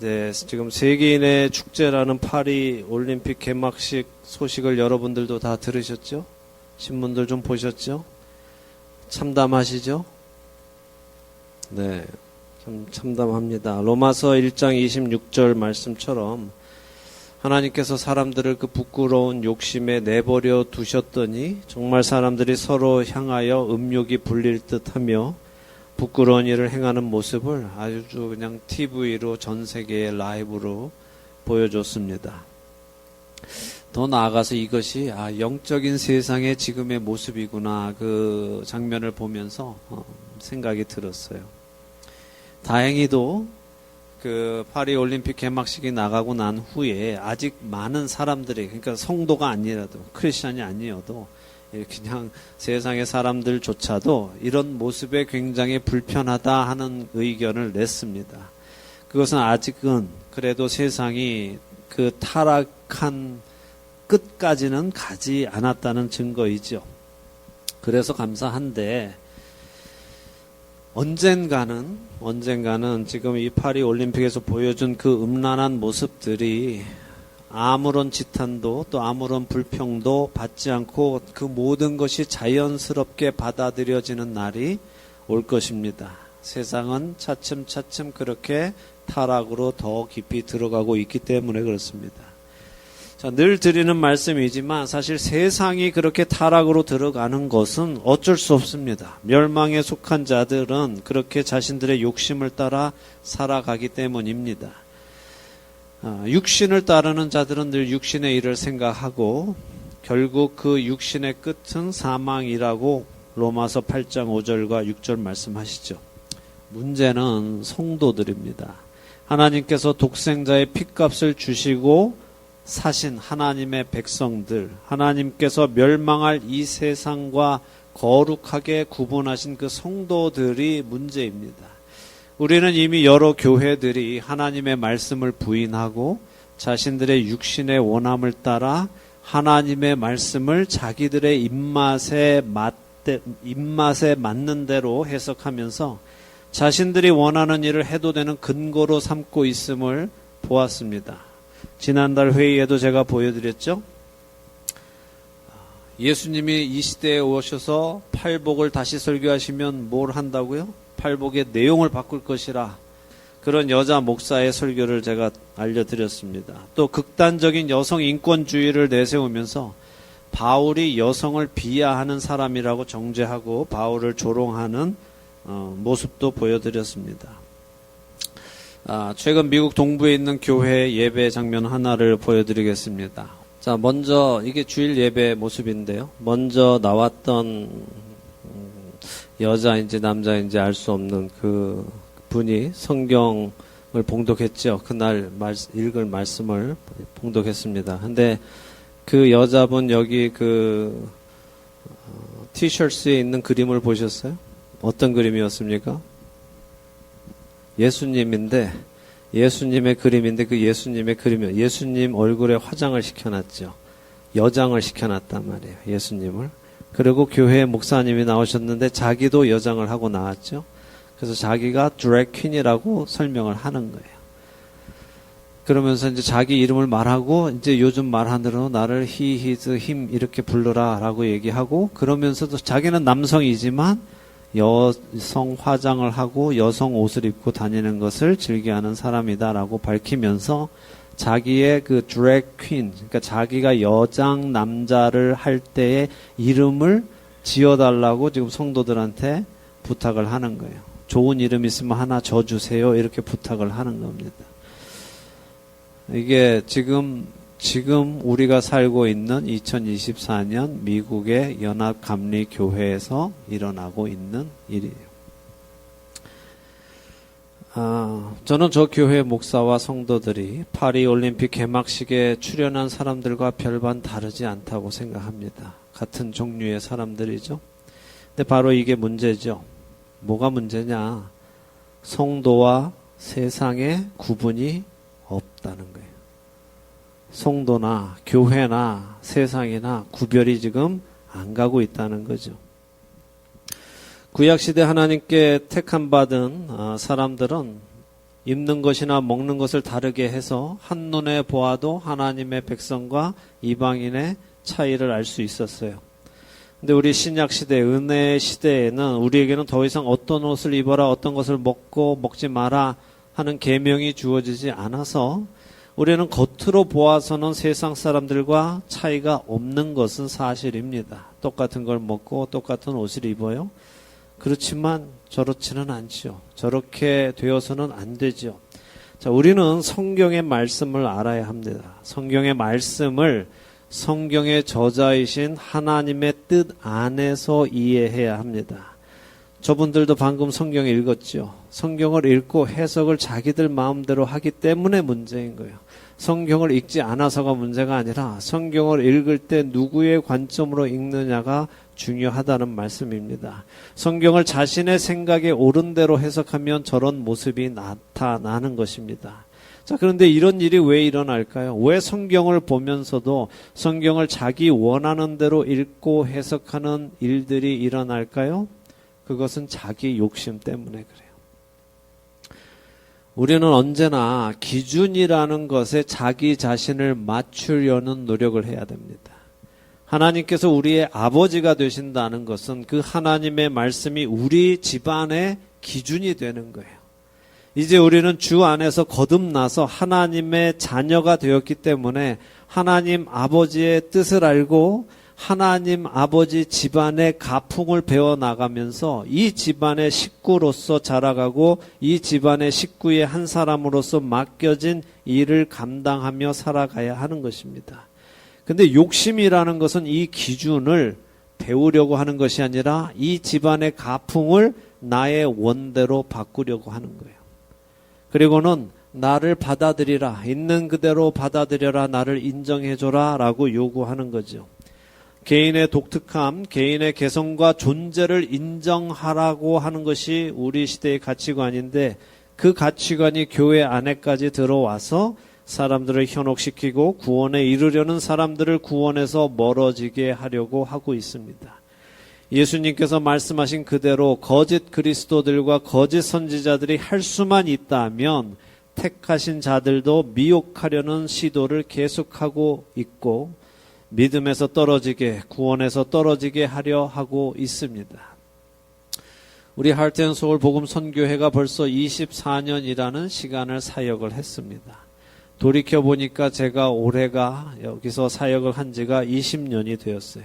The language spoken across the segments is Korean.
네, 지금 세계인의 축제라는 파리 올림픽 개막식 소식을 여러분들도 다 들으셨죠? 신문들 좀 보셨죠? 참담하시죠? 네, 참 참담합니다. 로마서 1장 26절 말씀처럼 하나님께서 사람들을 그 부끄러운 욕심에 내버려 두셨더니 정말 사람들이 서로 향하여 음욕이 불릴 듯하며 부끄러운 일을 행하는 모습을 아주 그냥 TV로 전 세계에 라이브로 보여줬습니다. 더 나아가서 이것이 영적인 세상의 지금의 모습이구나, 그 장면을 보면서 생각이 들었어요. 다행히도 그 파리 올림픽 개막식이 나가고 난 후에 아직 많은 사람들이, 그러니까 성도가 아니라도, 크리스찬이 아니어도 그냥 세상의 사람들조차도 이런 모습에 굉장히 불편하다 하는 의견을 냈습니다. 그것은 아직은 그래도 세상이 그 타락한 끝까지는 가지 않았다는 증거이죠. 그래서 감사한데 언젠가는 지금 이 파리 올림픽에서 보여준 그 음란한 모습들이 아무런 지탄도 또 아무런 불평도 받지 않고 그 모든 것이 자연스럽게 받아들여지는 날이 올 것입니다. 세상은 차츰차츰 그렇게 타락으로 더 깊이 들어가고 있기 때문에 그렇습니다. 자, 늘 드리는 말씀이지만 사실 세상이 그렇게 타락으로 들어가는 것은 어쩔 수 없습니다. 멸망에 속한 자들은 그렇게 자신들의 욕심을 따라 살아가기 때문입니다. 육신을 따르는 자들은 늘 육신의 일을 생각하고 결국 그 육신의 끝은 사망이라고 로마서 8장 5절과 6절 말씀하시죠. 문제는 성도들입니다. 하나님께서 독생자의 핏값을 주시고 사신 하나님의 백성들, 하나님께서 멸망할 이 세상과 거룩하게 구분하신 그 성도들이 문제입니다. 우리는 이미 여러 교회들이 하나님의 말씀을 부인하고 자신들의 육신의 원함을 따라 하나님의 말씀을 자기들의 입맛에 맞는 대로 해석하면서 자신들이 원하는 일을 해도 되는 근거로 삼고 있음을 보았습니다. 지난달 회의에도 제가 보여드렸죠. 예수님이 이 시대에 오셔서 팔복을 다시 설교하시면 뭘 한다고요? 팔복의 내용을 바꿀 것이라, 그런 여자 목사의 설교를 제가 알려드렸습니다. 또 극단적인 여성 인권주의를 내세우면서 바울이 여성을 비하하는 사람이라고 정죄하고 바울을 조롱하는 모습도 보여드렸습니다. 최근 미국 동부에 있는 교회 예배 장면 하나를 보여드리겠습니다. 자, 먼저 이게 주일 예배 모습인데요. 먼저 나왔던 여자인지 남자인지 알 수 없는 그 분이 성경을 봉독했죠. 그날 읽을 말씀을 봉독했습니다. 근데 그 여자분 여기 그 티셔츠에 있는 그림을 보셨어요? 어떤 그림이었습니까? 예수님의 그림인데 그 예수님의 그림이 예수님 얼굴에 화장을 시켜놨죠. 여장을 시켜놨단 말이에요. 예수님을. 그리고 교회 목사님이 나오셨는데 자기도 여장을 하고 나왔죠. 그래서 자기가 드래그 퀸이라고 설명을 하는 거예요. 그러면서 이제 자기 이름을 말하고 이제 요즘 말하는 대로 나를 he, his, him 이렇게 불러라 라고 얘기하고, 그러면서도 자기는 남성이지만 여성 화장을 하고 여성 옷을 입고 다니는 것을 즐겨하는 사람이다라고 밝히면서 자기의 그 드래그 퀸, 그러니까 자기가 여장 남자를 할 때의 이름을 지어달라고 지금 성도들한테 부탁을 하는 거예요. 좋은 이름 있으면 하나 줘주세요 이렇게 부탁을 하는 겁니다. 이게 지금 우리가 살고 있는 2024년 미국의 연합감리교회에서 일어나고 있는 일이에요. 저는 저 교회 목사와 성도들이 파리 올림픽 개막식에 출연한 사람들과 별반 다르지 않다고 생각합니다. 같은 종류의 사람들이죠. 근데 바로 이게 문제죠. 뭐가 문제냐? 성도와 세상의 구분이 없다는 거예요. 성도나 교회나 세상이나 구별이 지금 안 가고 있다는 거죠. 구약시대 하나님께 택함 받은 사람들은 입는 것이나 먹는 것을 다르게 해서 한눈에 보아도 하나님의 백성과 이방인의 차이를 알 수 있었어요. 근데 우리 신약 시대, 은혜의 시대에는 우리에게는 더 이상 어떤 옷을 입어라, 어떤 것을 먹지 마라 하는 계명이 주어지지 않아서 우리는 겉으로 보아서는 세상 사람들과 차이가 없는 것은 사실입니다. 똑같은 걸 먹고 똑같은 옷을 입어요. 그렇지만 저렇지는 않죠. 저렇게 되어서는 안 되죠. 자, 우리는 성경의 말씀을 알아야 합니다. 성경의 말씀을 성경의 저자이신 하나님의 뜻 안에서 이해해야 합니다. 저분들도 방금 성경을 읽었죠. 성경을 읽고 해석을 자기들 마음대로 하기 때문에 문제인 거예요. 성경을 읽지 않아서가 문제가 아니라 성경을 읽을 때 누구의 관점으로 읽느냐가 중요하다는 말씀입니다. 성경을 자신의 생각에 옳은 대로 해석하면 저런 모습이 나타나는 것입니다. 자, 그런데 이런 일이 왜 일어날까요? 왜 성경을 보면서도 성경을 자기 원하는 대로 읽고 해석하는 일들이 일어날까요? 그것은 자기 욕심 때문에 그래요. 우리는 언제나 기준이라는 것에 자기 자신을 맞추려는 노력을 해야 됩니다. 하나님께서 우리의 아버지가 되신다는 것은 그 하나님의 말씀이 우리 집안의 기준이 되는 거예요. 이제 우리는 주 안에서 거듭나서 하나님의 자녀가 되었기 때문에 하나님 아버지의 뜻을 알고 하나님 아버지 집안의 가풍을 배워나가면서 이 집안의 식구로서 자라가고 이 집안의 식구의 한 사람으로서 맡겨진 일을 감당하며 살아가야 하는 것입니다. 근데 욕심이라는 것은 이 기준을 배우려고 하는 것이 아니라 이 집안의 가풍을 나의 원대로 바꾸려고 하는 거예요. 그리고는 나를 받아들이라, 있는 그대로 받아들여라, 나를 인정해줘라 라고 요구하는 거죠. 개인의 독특함, 개인의 개성과 존재를 인정하라고 하는 것이 우리 시대의 가치관인데 그 가치관이 교회 안에까지 들어와서 사람들을 현혹시키고 구원에 이르려는 사람들을 구원에서 멀어지게 하려고 하고 있습니다. 예수님께서 말씀하신 그대로 거짓 그리스도들과 거짓 선지자들이 할 수만 있다면 택하신 자들도 미혹하려는 시도를 계속하고 있고 믿음에서 떨어지게, 구원에서 떨어지게 하려 하고 있습니다. 우리 하트앤소울 복음 선교회가 벌써 24년이라는 시간을 사역을 했습니다. 돌이켜보니까 제가 올해가 여기서 사역을 한 지가 20년이 되었어요.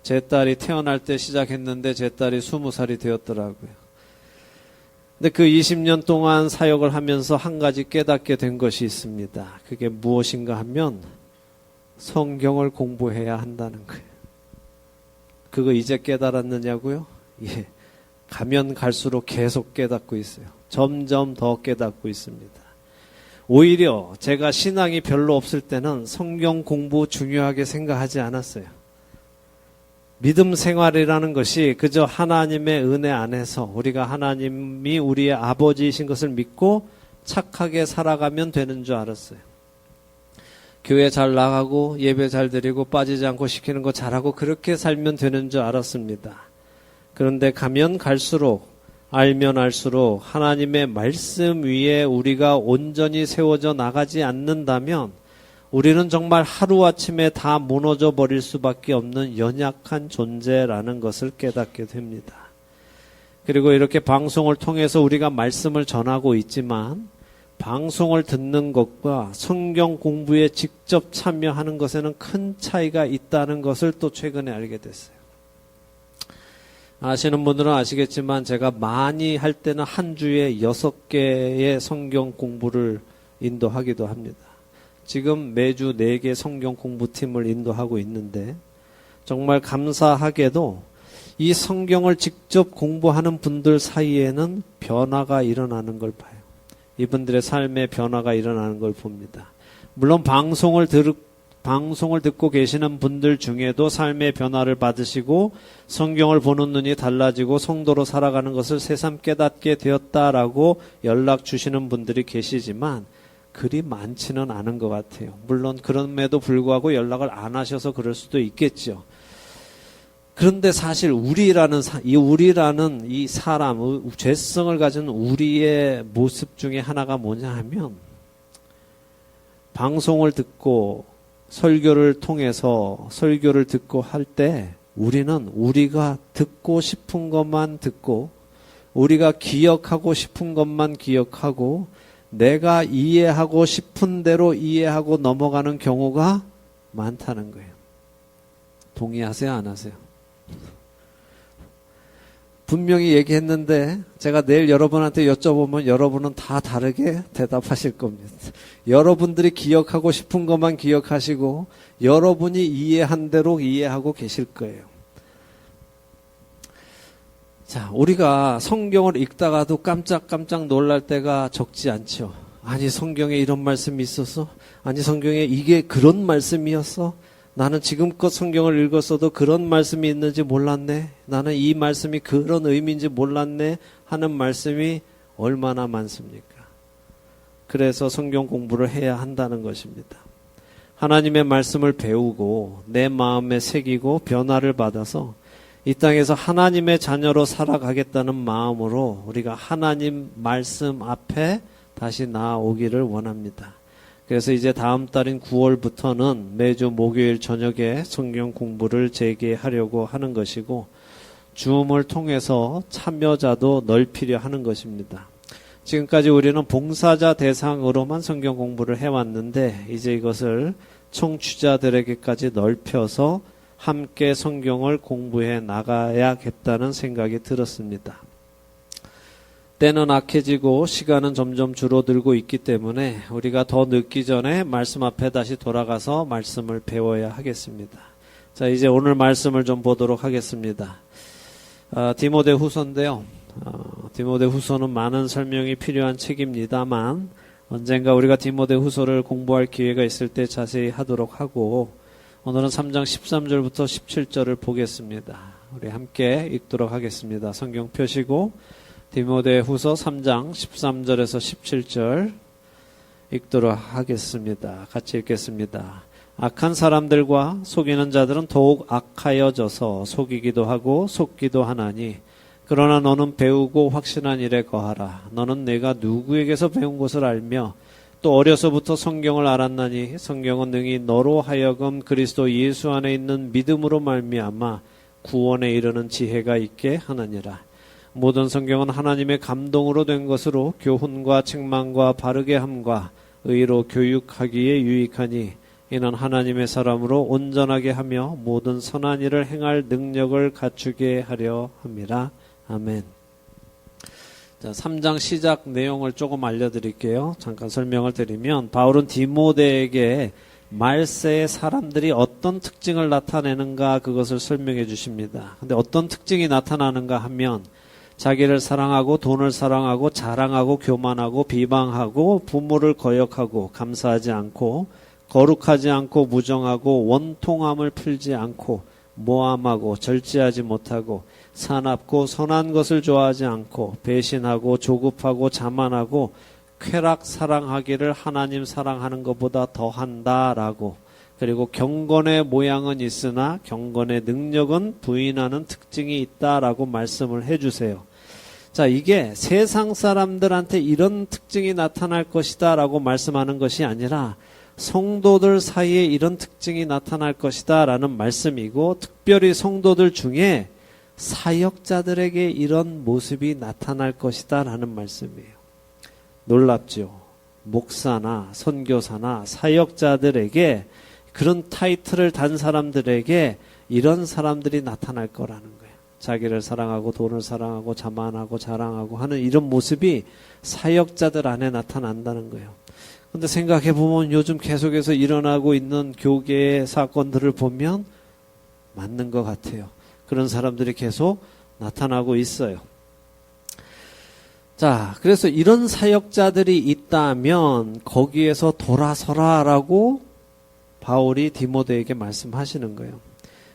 제 딸이 태어날 때 시작했는데 제 딸이 20살이 되었더라고요. 근데 그 20년 동안 사역을 하면서 한 가지 깨닫게 된 것이 있습니다. 그게 무엇인가 하면 성경을 공부해야 한다는 거예요. 그거 이제 깨달았느냐고요? 예. 가면 갈수록 계속 깨닫고 있어요. 점점 더 깨닫고 있습니다. 오히려 제가 신앙이 별로 없을 때는 성경 공부 중요하게 생각하지 않았어요. 믿음 생활이라는 것이 그저 하나님의 은혜 안에서 우리가 하나님이 우리의 아버지이신 것을 믿고 착하게 살아가면 되는 줄 알았어요. 교회 잘 나가고 예배 잘 드리고 빠지지 않고 시키는 거 잘하고 그렇게 살면 되는 줄 알았습니다. 그런데 가면 갈수록 알면 알수록 하나님의 말씀 위에 우리가 온전히 세워져 나가지 않는다면 우리는 정말 하루아침에 다 무너져 버릴 수밖에 없는 연약한 존재라는 것을 깨닫게 됩니다. 그리고 이렇게 방송을 통해서 우리가 말씀을 전하고 있지만 방송을 듣는 것과 성경 공부에 직접 참여하는 것에는 큰 차이가 있다는 것을 또 최근에 알게 됐어요. 아시는 분들은 아시겠지만 제가 많이 할 때는 한 주에 6개의 성경 공부를 인도하기도 합니다. 지금 매주 4개 성경 공부팀을 인도하고 있는데 정말 감사하게도 이 성경을 직접 공부하는 분들 사이에는 변화가 일어나는 걸 봐요. 이분들의 삶에 변화가 일어나는 걸 봅니다. 물론 방송을 듣고 계시는 분들 중에도 삶의 변화를 받으시고 성경을 보는 눈이 달라지고 성도로 살아가는 것을 새삼 깨닫게 되었다라고 연락 주시는 분들이 계시지만 그리 많지는 않은 것 같아요. 물론 그럼에도 불구하고 연락을 안 하셔서 그럴 수도 있겠죠. 그런데 사실 우리라는 이 사람, 죄성을 가진 우리의 모습 중에 하나가 뭐냐 하면, 방송을 듣고 설교를 통해서 설교를 듣고 할 때 우리는 우리가 듣고 싶은 것만 듣고, 우리가 기억하고 싶은 것만 기억하고, 내가 이해하고 싶은 대로 이해하고 넘어가는 경우가 많다는 거예요. 동의하세요? 안 하세요? 분명히 얘기했는데 제가 내일 여러분한테 여쭤보면 여러분은 다 다르게 대답하실 겁니다. 여러분들이 기억하고 싶은 것만 기억하시고 여러분이 이해한 대로 이해하고 계실 거예요. 자, 우리가 성경을 읽다가도 깜짝깜짝 놀랄 때가 적지 않죠. 아니, 성경에 이런 말씀이 있었어? 아니, 성경에 이게 그런 말씀이었어? 나는 지금껏 성경을 읽었어도 그런 말씀이 있는지 몰랐네. 나는 이 말씀이 그런 의미인지 몰랐네 하는 말씀이 얼마나 많습니까? 그래서 성경 공부를 해야 한다는 것입니다. 하나님의 말씀을 배우고 내 마음에 새기고 변화를 받아서 이 땅에서 하나님의 자녀로 살아가겠다는 마음으로 우리가 하나님 말씀 앞에 다시 나아오기를 원합니다. 그래서 이제 다음 달인 9월부터는 매주 목요일 저녁에 성경 공부를 재개하려고 하는 것이고, 줌을 통해서 참여자도 넓히려 하는 것입니다. 지금까지 우리는 봉사자 대상으로만 성경 공부를 해왔는데 이제 이것을 청취자들에게까지 넓혀서 함께 성경을 공부해 나가야겠다는 생각이 들었습니다. 때는 악해지고 시간은 점점 줄어들고 있기 때문에 우리가 더 늦기 전에 말씀 앞에 다시 돌아가서 말씀을 배워야 하겠습니다. 자, 이제 오늘 말씀을 좀 보도록 하겠습니다. 디모데 후서인데요. 디모데 후서는 많은 설명이 필요한 책입니다만 언젠가 우리가 디모데 후서를 공부할 기회가 있을 때 자세히 하도록 하고, 오늘은 3장 13절부터 17절을 보겠습니다. 우리 함께 읽도록 하겠습니다. 성경 펴시고 디모데 후서 3장 13절에서 17절 읽도록 하겠습니다. 같이 읽겠습니다. 악한 사람들과 속이는 자들은 더욱 악하여져서 속이기도 하고 속기도 하나니, 그러나 너는 배우고 확신한 일에 거하라. 너는 내가 누구에게서 배운 것을 알며 또 어려서부터 성경을 알았나니, 성경은 능히 너로 하여금 그리스도 예수 안에 있는 믿음으로 말미암아 구원에 이르는 지혜가 있게 하느니라. 모든 성경은 하나님의 감동으로 된 것으로 교훈과 책망과 바르게 함과 의로 교육하기에 유익하니, 이는 하나님의 사람으로 온전하게 하며 모든 선한 일을 행할 능력을 갖추게 하려 함이라. 아멘. 자, 3장 시작 내용을 조금 알려드릴게요. 잠깐 설명을 드리면, 바울은 디모데에게 말세의 사람들이 어떤 특징을 나타내는가 그것을 설명해 주십니다. 근데 어떤 특징이 나타나는가 하면, 자기를 사랑하고 돈을 사랑하고 자랑하고 교만하고 비방하고 부모를 거역하고 감사하지 않고 거룩하지 않고 무정하고 원통함을 풀지 않고 모함하고 절제하지 못하고 사납고 선한 것을 좋아하지 않고 배신하고 조급하고 자만하고 쾌락 사랑하기를 하나님 사랑하는 것보다 더한다라고, 그리고 경건의 모양은 있으나 경건의 능력은 부인하는 특징이 있다라고 말씀을 해주세요. 자, 이게 세상 사람들한테 이런 특징이 나타날 것이다 라고 말씀하는 것이 아니라 성도들 사이에 이런 특징이 나타날 것이다 라는 말씀이고, 특별히 성도들 중에 사역자들에게 이런 모습이 나타날 것이다 라는 말씀이에요. 놀랍죠? 목사나 선교사나 사역자들에게, 그런 타이틀을 단 사람들에게 이런 사람들이 나타날 거라는 거예요. 자기를 사랑하고 돈을 사랑하고 자만하고 자랑하고 하는 이런 모습이 사역자들 안에 나타난다는 거예요. 근데 생각해 보면 요즘 계속해서 일어나고 있는 교계의 사건들을 보면 맞는 것 같아요. 그런 사람들이 계속 나타나고 있어요. 자, 그래서 이런 사역자들이 있다면 거기에서 돌아서라라고 바울이 디모데에게 말씀하시는 거예요.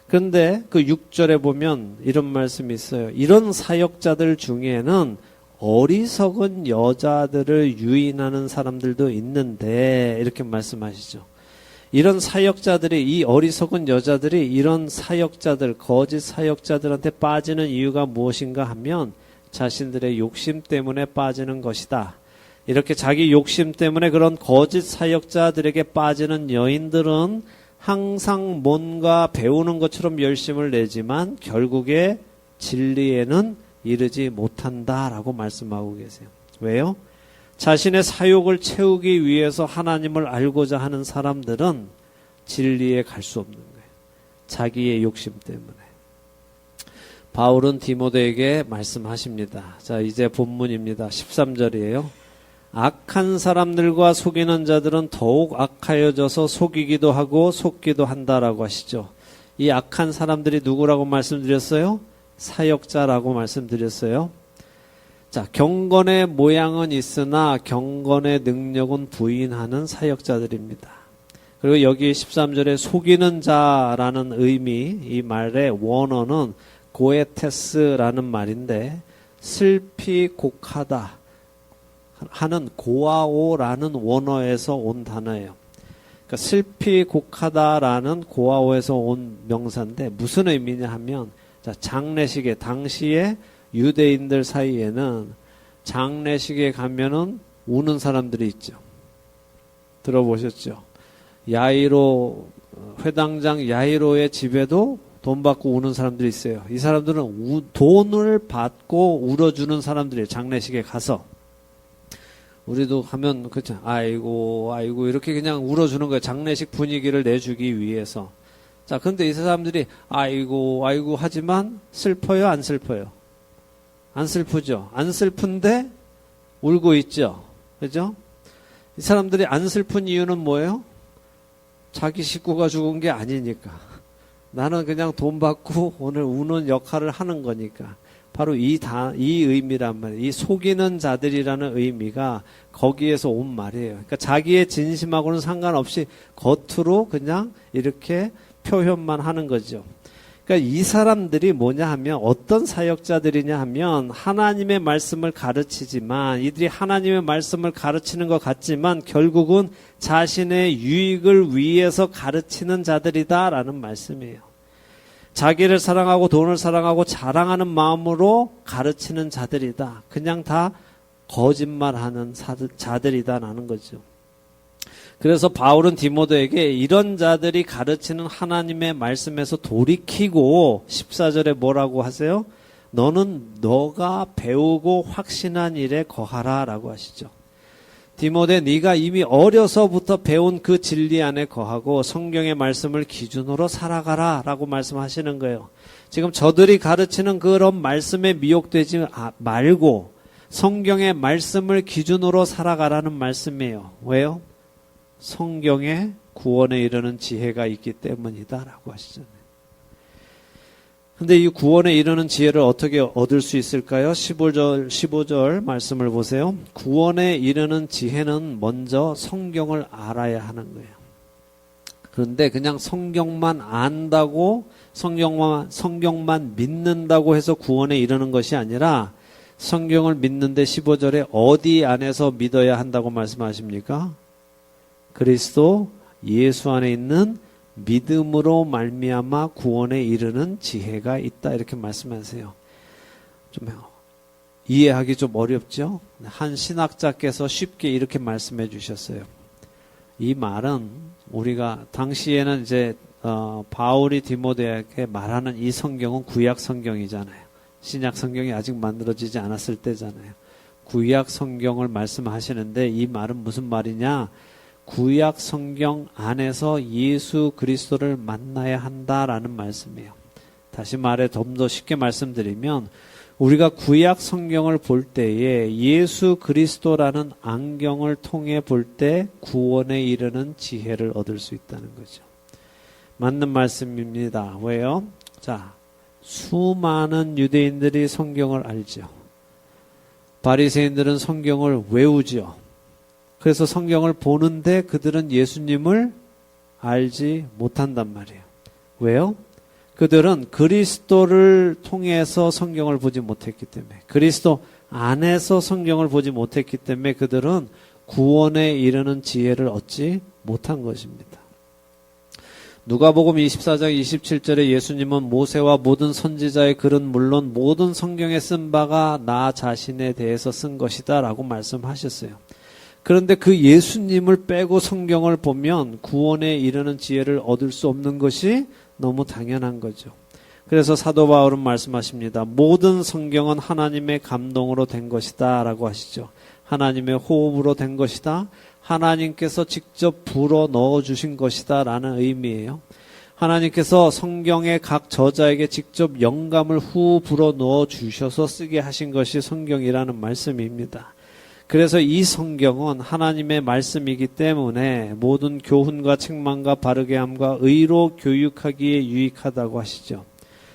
그런데 그 6절에 보면 이런 말씀이 있어요. 이런 사역자들 중에는 어리석은 여자들을 유인하는 사람들도 있는데, 이렇게 말씀하시죠. 이런 사역자들이, 이 어리석은 여자들이 이런 사역자들, 거짓 사역자들한테 빠지는 이유가 무엇인가 하면 자신들의 욕심 때문에 빠지는 것이다. 이렇게 자기 욕심 때문에 그런 거짓 사역자들에게 빠지는 여인들은 항상 뭔가 배우는 것처럼 열심을 내지만 결국에 진리에는 이르지 못한다라고 말씀하고 계세요. 왜요? 자신의 사욕을 채우기 위해서 하나님을 알고자 하는 사람들은 진리에 갈 수 없는 거예요. 자기의 욕심 때문에. 바울은 디모데에게 말씀하십니다. 자, 이제 본문입니다. 13절이에요. 악한 사람들과 속이는 자들은 더욱 악하여져서 속이기도 하고 속기도 한다라고 하시죠. 이 악한 사람들이 누구라고 말씀드렸어요? 사역자라고 말씀드렸어요. 자, 경건의 모양은 있으나 경건의 능력은 부인하는 사역자들입니다. 그리고 여기 13절에 속이는 자라는 의미, 이 말의 원어는 고에테스라는 말인데 슬피 곡하다 하는 고아오라는 원어에서 온 단어예요. 그러니까 슬피 곡하다라는 고아오에서 온 명사인데 무슨 의미냐 하면, 자, 장례식에 당시에 유대인들 사이에는 장례식에 가면은 우는 사람들이 있죠. 들어보셨죠? 야이로, 회당장 야이로의 집에도 돈 받고 우는 사람들이 있어요. 이 사람들은 돈을 받고 울어주는 사람들이에요. 장례식에 가서. 우리도 가면 그렇죠. 아이고 아이고 이렇게 그냥 울어주는 거예요. 장례식 분위기를 내주기 위해서. 자, 근데 이 사람들이 아이고 아이고 하지만 슬퍼요, 안 슬퍼요? 안 슬프죠. 안 슬픈데 울고 있죠. 그죠? 이 사람들이 안 슬픈 이유는 뭐예요? 자기 식구가 죽은 게 아니니까. 나는 그냥 돈 받고 오늘 우는 역할을 하는 거니까. 바로 이 의미란 말이에요. 이 속이는 자들이라는 의미가 거기에서 온 말이에요. 그러니까 자기의 진심하고는 상관없이 겉으로 그냥 이렇게 표현만 하는 거죠. 그러니까 이 사람들이 뭐냐 하면 어떤 사역자들이냐 하면 하나님의 말씀을 가르치지만 이들이 하나님의 말씀을 가르치는 것 같지만 결국은 자신의 유익을 위해서 가르치는 자들이다라는 말씀이에요. 자기를 사랑하고 돈을 사랑하고 자랑하는 마음으로 가르치는 자들이다. 그냥 다 거짓말하는 자들이다라는 거죠. 그래서 바울은 디모데에게 이런 자들이 가르치는 하나님의 말씀에서 돌이키고 14절에 뭐라고 하세요? 너는 너가 배우고 확신한 일에 거하라 라고 하시죠. 디모데, 네가 이미 어려서부터 배운 그 진리 안에 거하고 성경의 말씀을 기준으로 살아가라 라고 말씀하시는 거예요. 지금 저들이 가르치는 그런 말씀에 미혹되지 말고 성경의 말씀을 기준으로 살아가라는 말씀이에요. 왜요? 성경에 구원에 이르는 지혜가 있기 때문이다 라고 하시잖아요. 근데 이 구원에 이르는 지혜를 어떻게 얻을 수 있을까요? 15절 말씀을 보세요. 구원에 이르는 지혜는 먼저 성경을 알아야 하는 거예요. 그런데 그냥 성경만 안다고 성경만 믿는다고 해서 구원에 이르는 것이 아니라 성경을 믿는데 15절에 어디 안에서 믿어야 한다고 말씀하십니까? 그리스도 예수 안에 있는 믿음으로 말미암아 구원에 이르는 지혜가 있다 이렇게 말씀하세요. 좀 이해하기 좀 어렵죠? 한 신학자께서 쉽게 이렇게 말씀해 주셨어요. 이 말은 우리가 당시에는 이제 바울이 디모데에게 말하는 이 성경은 구약 성경이잖아요. 신약 성경이 아직 만들어지지 않았을 때잖아요. 구약 성경을 말씀하시는데 이 말은 무슨 말이냐? 구약 성경 안에서 예수 그리스도를 만나야 한다라는 말씀이에요. 다시 말해 좀 더 쉽게 말씀드리면 우리가 구약 성경을 볼 때에 예수 그리스도라는 안경을 통해 볼 때 구원에 이르는 지혜를 얻을 수 있다는 거죠. 맞는 말씀입니다. 왜요? 자, 수많은 유대인들이 성경을 알죠. 바리새인들은 성경을 외우죠. 그래서 성경을 보는데 그들은 예수님을 알지 못한단 말이에요. 왜요? 그들은 그리스도를 통해서 성경을 보지 못했기 때문에, 그리스도 안에서 성경을 보지 못했기 때문에 그들은 구원에 이르는 지혜를 얻지 못한 것입니다. 누가복음 24장 27절에 예수님은 모세와 모든 선지자의 글은 물론 모든 성경에 쓴 바가 나 자신에 대해서 쓴 것이다 라고 말씀하셨어요. 그런데 그 예수님을 빼고 성경을 보면 구원에 이르는 지혜를 얻을 수 없는 것이 너무 당연한 거죠. 그래서 사도 바울은 말씀하십니다. 모든 성경은 하나님의 감동으로 된 것이다 라고 하시죠. 하나님의 호흡으로 된 것이다. 하나님께서 직접 불어 넣어주신 것이다 라는 의미예요. 하나님께서 성경의 각 저자에게 직접 영감을 후 불어 넣어주셔서 쓰게 하신 것이 성경이라는 말씀입니다. 그래서 이 성경은 하나님의 말씀이기 때문에 모든 교훈과 책망과 바르게 함과 의로 교육하기에 유익하다고 하시죠.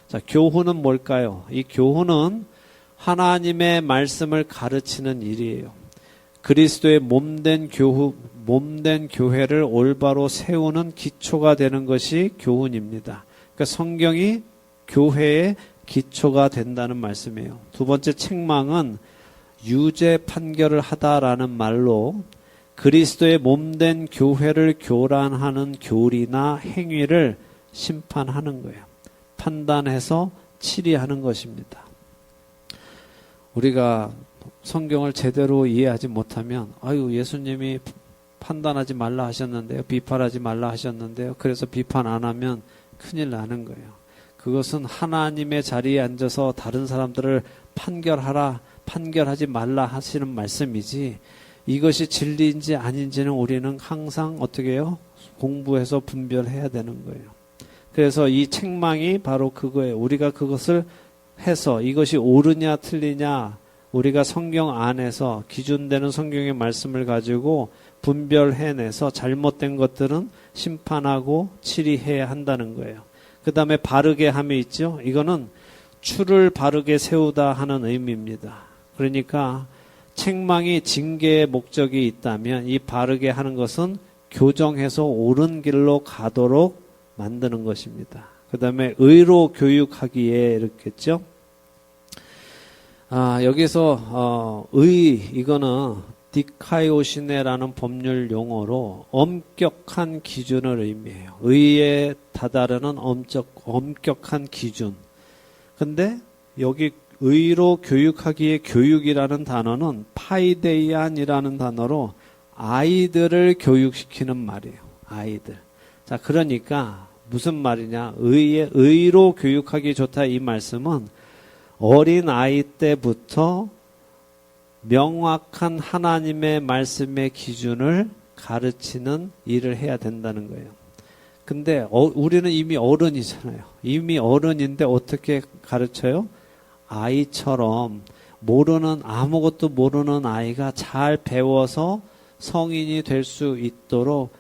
자, 교훈은 뭘까요? 이 교훈은 하나님의 말씀을 가르치는 일이에요. 그리스도의 몸된 교회를 올바로 세우는 기초가 되는 것이 교훈입니다. 그러니까 성경이 교회의 기초가 된다는 말씀이에요. 두 번째 책망은 유죄 판결을 하다라는 말로 그리스도의 몸된 교회를 교란하는 교리나 행위를 심판하는 거예요. 판단해서 치리하는 것입니다. 우리가 성경을 제대로 이해하지 못하면 예수님이 판단하지 말라 하셨는데요. 비판하지 말라 하셨는데요. 그래서 비판 안 하면 큰일 나는 거예요. 그것은 하나님의 자리에 앉아서 다른 사람들을 판결하지 말라 하시는 말씀이지 이것이 진리인지 아닌지는 우리는 항상 어떻게 해요? 공부해서 분별해야 되는 거예요. 그래서 이 책망이 바로 그거예요. 우리가 그것을 해서 이것이 옳으냐 틀리냐 우리가 성경 안에서 기준되는 성경의 말씀을 가지고 분별해내서 잘못된 것들은 심판하고 치리해야 한다는 거예요. 그 다음에 바르게 함이 있죠. 이거는 추를 바르게 세우다 하는 의미입니다. 그러니까 책망이 징계의 목적이 있다면 이 바르게 하는 것은 교정해서 옳은 길로 가도록 만드는 것입니다. 그 다음에 의로 교육하기에 이렇겠죠. 여기서 이거는 디카이오시네라는 법률 용어로 엄격한 기준을 의미해요. 의에 다다르는 엄격한 기준. 근데 여기 의로 교육하기에 교육이라는 단어는 파이데이안이라는 단어로 아이들을 교육시키는 말이에요. 아이들. 자, 그러니까 무슨 말이냐? 의로 교육하기 좋다 이 말씀은 어린 아이 때부터 명확한 하나님의 말씀의 기준을 가르치는 일을 해야 된다는 거예요. 근데 우리는 이미 어른이잖아요. 이미 어른인데 어떻게 가르쳐요? 아이처럼 아무것도 모르는 아이가 잘 배워서 성인이 될 수 있도록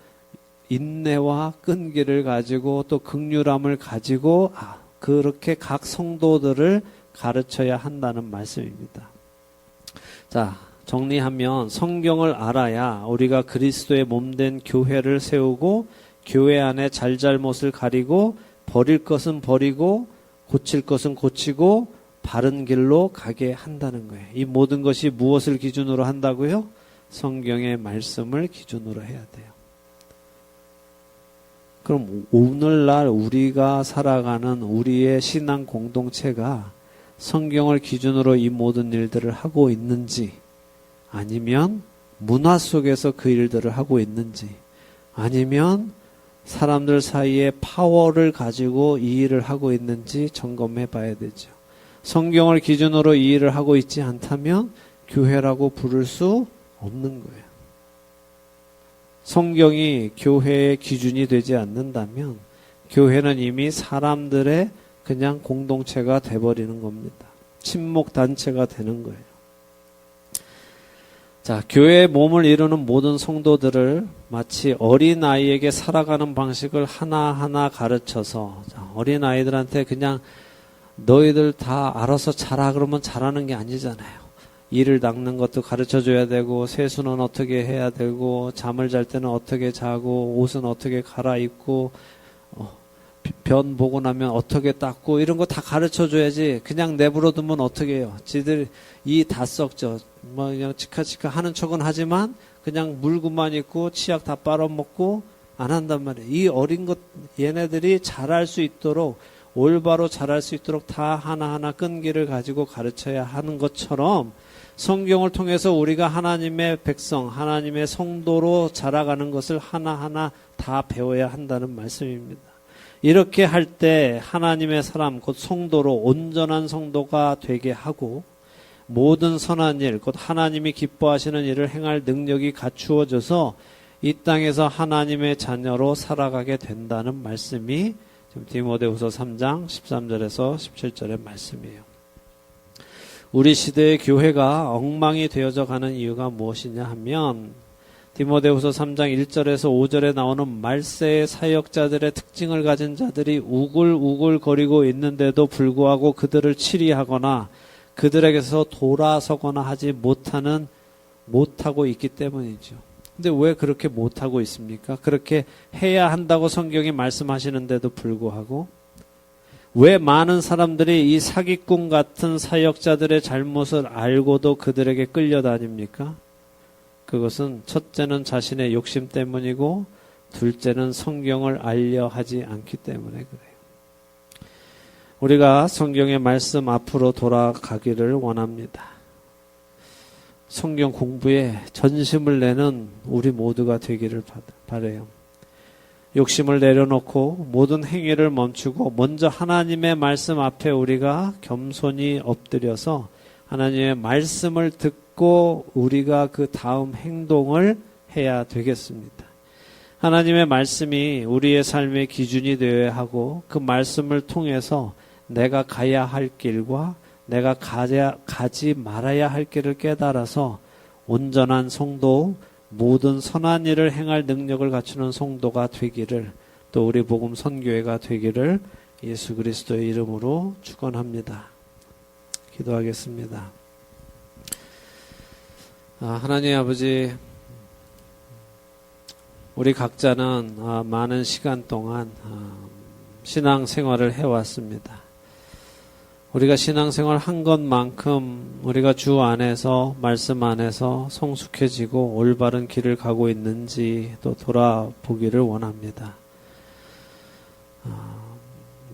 인내와 끈기를 가지고 또 긍휼함을 가지고 그렇게 각 성도들을 가르쳐야 한다는 말씀입니다. 자, 정리하면 성경을 알아야 우리가 그리스도의 몸된 교회를 세우고 교회 안에 잘잘못을 가리고 버릴 것은 버리고 고칠 것은 고치고 바른 길로 가게 한다는 거예요. 이 모든 것이 무엇을 기준으로 한다고요? 성경의 말씀을 기준으로 해야 돼요. 그럼 오늘날 우리가 살아가는 우리의 신앙 공동체가 성경을 기준으로 이 모든 일들을 하고 있는지 아니면 문화 속에서 그 일들을 하고 있는지 아니면 사람들 사이에 파워를 가지고 이 일을 하고 있는지 점검해 봐야 되죠. 성경을 기준으로 이 일을 하고 있지 않다면 교회라고 부를 수 없는 거예요. 성경이 교회의 기준이 되지 않는다면 교회는 이미 사람들의 그냥 공동체가 돼버리는 겁니다. 친목 단체가 되는 거예요. 자, 교회의 몸을 이루는 모든 성도들을 마치 어린아이에게 살아가는 방식을 하나하나 가르쳐서 어린아이들한테 그냥 너희들 다 알아서 자라 그러면 잘하는 게 아니잖아요. 이를 닦는 것도 가르쳐줘야 되고 세수는 어떻게 해야 되고 잠을 잘 때는 어떻게 자고 옷은 어떻게 갈아입고 변 보고 나면 어떻게 닦고 이런 거 다 가르쳐줘야지 그냥 내버려두면 어떻게 해요. 지들 이 다 썩죠. 그냥 치카치카 하는 척은 하지만 그냥 물고만 있고 치약 다 빨아먹고 안 한단 말이에요. 이 어린 것 얘네들이 잘할 수 있도록 올바로 잘할 수 있도록 다 하나하나 끈기를 가지고 가르쳐야 하는 것처럼 성경을 통해서 우리가 하나님의 백성, 하나님의 성도로 자라가는 것을 하나하나 다 배워야 한다는 말씀입니다. 이렇게 할 때 하나님의 사람, 곧 성도로 온전한 성도가 되게 하고 모든 선한 일, 곧 하나님이 기뻐하시는 일을 행할 능력이 갖추어져서 이 땅에서 하나님의 자녀로 살아가게 된다는 말씀이 지금 디모데후서 3장 13절에서 17절의 말씀이에요. 우리 시대의 교회가 엉망이 되어져 가는 이유가 무엇이냐 하면 디모데후서 3장 1절에서 5절에 나오는 말세의 사역자들의 특징을 가진 자들이 우글우글거리고 있는데도 불구하고 그들을 치리하거나 그들에게서 돌아서거나 하지 못하고 있기 때문이죠. 근데 왜 그렇게 못하고 있습니까? 그렇게 해야 한다고 성경이 말씀하시는데도 불구하고 왜 많은 사람들이 이 사기꾼 같은 사역자들의 잘못을 알고도 그들에게 끌려다닙니까? 그것은 첫째는 자신의 욕심 때문이고 둘째는 성경을 알려 하지 않기 때문에 그래요. 우리가 성경의 말씀 앞으로 돌아가기를 원합니다. 성경 공부에 전심을 내는 우리 모두가 되기를 바라요. 욕심을 내려놓고 모든 행위를 멈추고 먼저 하나님의 말씀 앞에 우리가 겸손히 엎드려서 하나님의 말씀을 듣고 우리가 그 다음 행동을 해야 되겠습니다. 하나님의 말씀이 우리의 삶의 기준이 되어야 하고 그 말씀을 통해서 내가 가야 할 길과 내가 가지 말아야 할 길을 깨달아서 온전한 성도, 모든 선한 일을 행할 능력을 갖추는 성도가 되기를, 또 우리 복음 선교회가 되기를 예수 그리스도의 이름으로 축원합니다. 기도하겠습니다. 하나님 아버지, 우리 각자는 많은 시간 동안 신앙생활을 해왔습니다. 우리가 신앙생활 한 것만큼 우리가 주 안에서, 말씀 안에서 성숙해지고 올바른 길을 가고 있는지 또 돌아보기를 원합니다.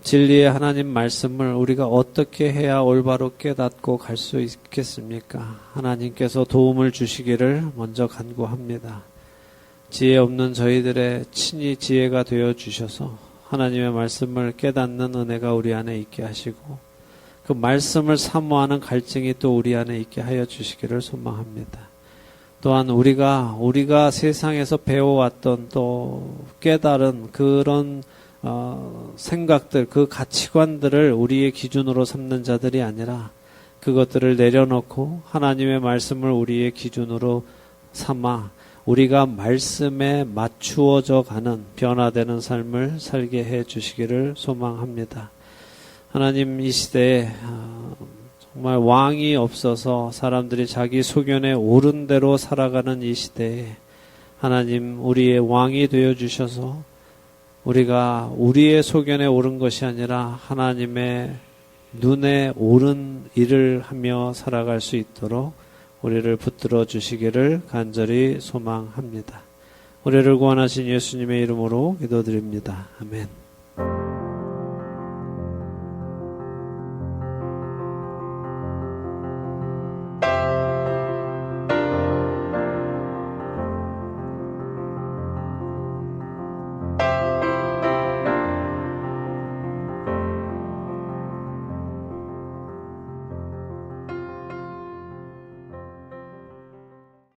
진리의 하나님 말씀을 우리가 어떻게 해야 올바로 깨닫고 갈 수 있겠습니까? 하나님께서 도움을 주시기를 먼저 간구합니다. 지혜 없는 저희들의 친히 지혜가 되어 주셔서 하나님의 말씀을 깨닫는 은혜가 우리 안에 있게 하시고 그 말씀을 사모하는 갈증이 또 우리 안에 있게 하여 주시기를 소망합니다. 또한 우리가 세상에서 배워왔던 또 깨달은 그런 생각들, 그 가치관들을 우리의 기준으로 삼는 자들이 아니라 그것들을 내려놓고 하나님의 말씀을 우리의 기준으로 삼아 우리가 말씀에 맞추어져 가는 변화되는 삶을 살게 해 주시기를 소망합니다. 하나님, 이 시대에 정말 왕이 없어서 사람들이 자기 소견에 옳은 대로 살아가는 이 시대에 하나님, 우리의 왕이 되어 주셔서 우리가 우리의 소견에 옳은 것이 아니라 하나님의 눈에 옳은 일을 하며 살아갈 수 있도록 우리를 붙들어 주시기를 간절히 소망합니다. 우리를 구원하신 예수님의 이름으로 기도드립니다. 아멘.